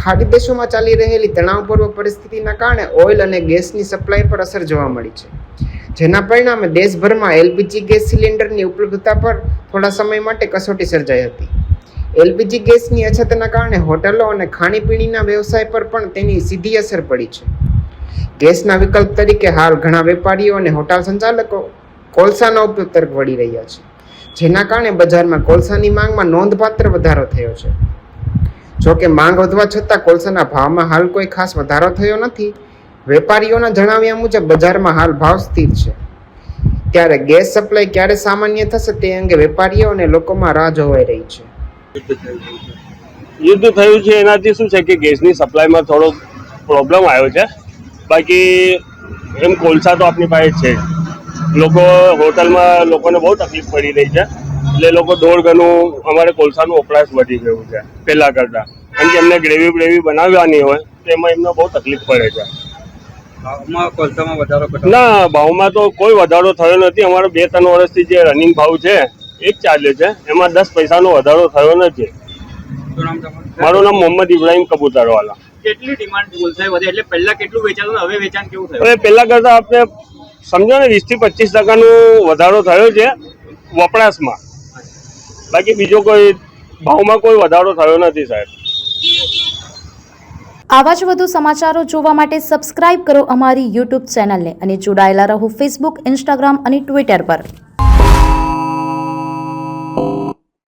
ખાડી દેશોમાં ચાલી રહેલી તણાવપૂર્ણ પરિસ્થિતિના કારણે ઓઇલ અને ગેસની સપ્લાય પર અસર જોવા મળી છે, જેના પરિણામે દેશભરમાં એલપીજી ગેસ સિલિન્ડરની ઉપલબ્ધતા પર થોડા સમય માટે કસોટી સર્જાઈ હતી. એલપીજી ગેસની અછતના કારણે હોટલો અને ખાણીપીણીના વ્યવસાય પર પણ તેની સીધી અસર પડી છે. ગેસના વિકલ્પ તરીકે હાલ ઘણા વેપારીઓ અને હોટલ સંચાલકો કોલસાનો ઉપયોગ તરફ વળી રહ્યા છે, જેના કારણે બજારમાં કોલસાની માંગમાં નોંધપાત્ર વધારો થયો છે. જોકે માંગ વધવા છતાં કોલસાના ભાવમાં હાલ કોઈ ખાસ વધારો થયો નથી. વેપારીઓના જણાવ્યા મુજબ બજારમાં હાલ ભાવ સ્થિર છે. ત્યારે ગેસ સપ્લાય ક્યારે સામાન્ય થશે તે અંગે વેપારીઓ અને લોકોમાં રાહ જોવાઈ રહી છે. યુદ્ધ થયું છે એનાથી શું છે કે ગેસની સપ્લાયમાં થોડો પ્રોબ્લેમ આવ્યો છે. બાકી એમ કોલસા તો આપણી પાસે છે. લોકો હોટલમાં લોકોને બહુ તકલીફ પડી રહી છે, એટલે લોકો દોઢ ગણું અમારે કોલસાનું વપરાશ વધી ગયું છે પહેલાં કરતાં. કારણ કે એમને ગ્રેવી બનાવવાની હોય તો એમાં એમને બહુ તકલીફ પડે છે. ભાવમાં કોલસામાં વધારો ના, ભાવમાં તો કોઈ વધારો થયો નથી. અમારો 2-3 વર્ષથી જે રનિંગ ભાવ છે એ જ ચાલે છે, એમાં 10 પૈસાનો વધારો થયો નથી. મારું નામ મોહમ્મદ ઇબ્રાહિમ કબૂતરવાલા. કેટલી ડિમાન્ડ કોલસાએ વધે એટલે પહેલા કેટલું વેચાતું હવે વેચાણ કેવું થયું? હવે પહેલા કરતાં આપણે સમજો ને 20 થી 25% વધારો થયો છે વપરાશમાં. બાકી બીજો કોઈ ભાવમાં કોઈ વધારો થયો નથી સાહેબ. આવા જ વધુ સમાચારો જોવા માટે સબસ્ક્રાઇબ કરો અમારી YouTube ચેનલને અને જોડાયેલા રહો Facebook, Instagram અને Twitter પર.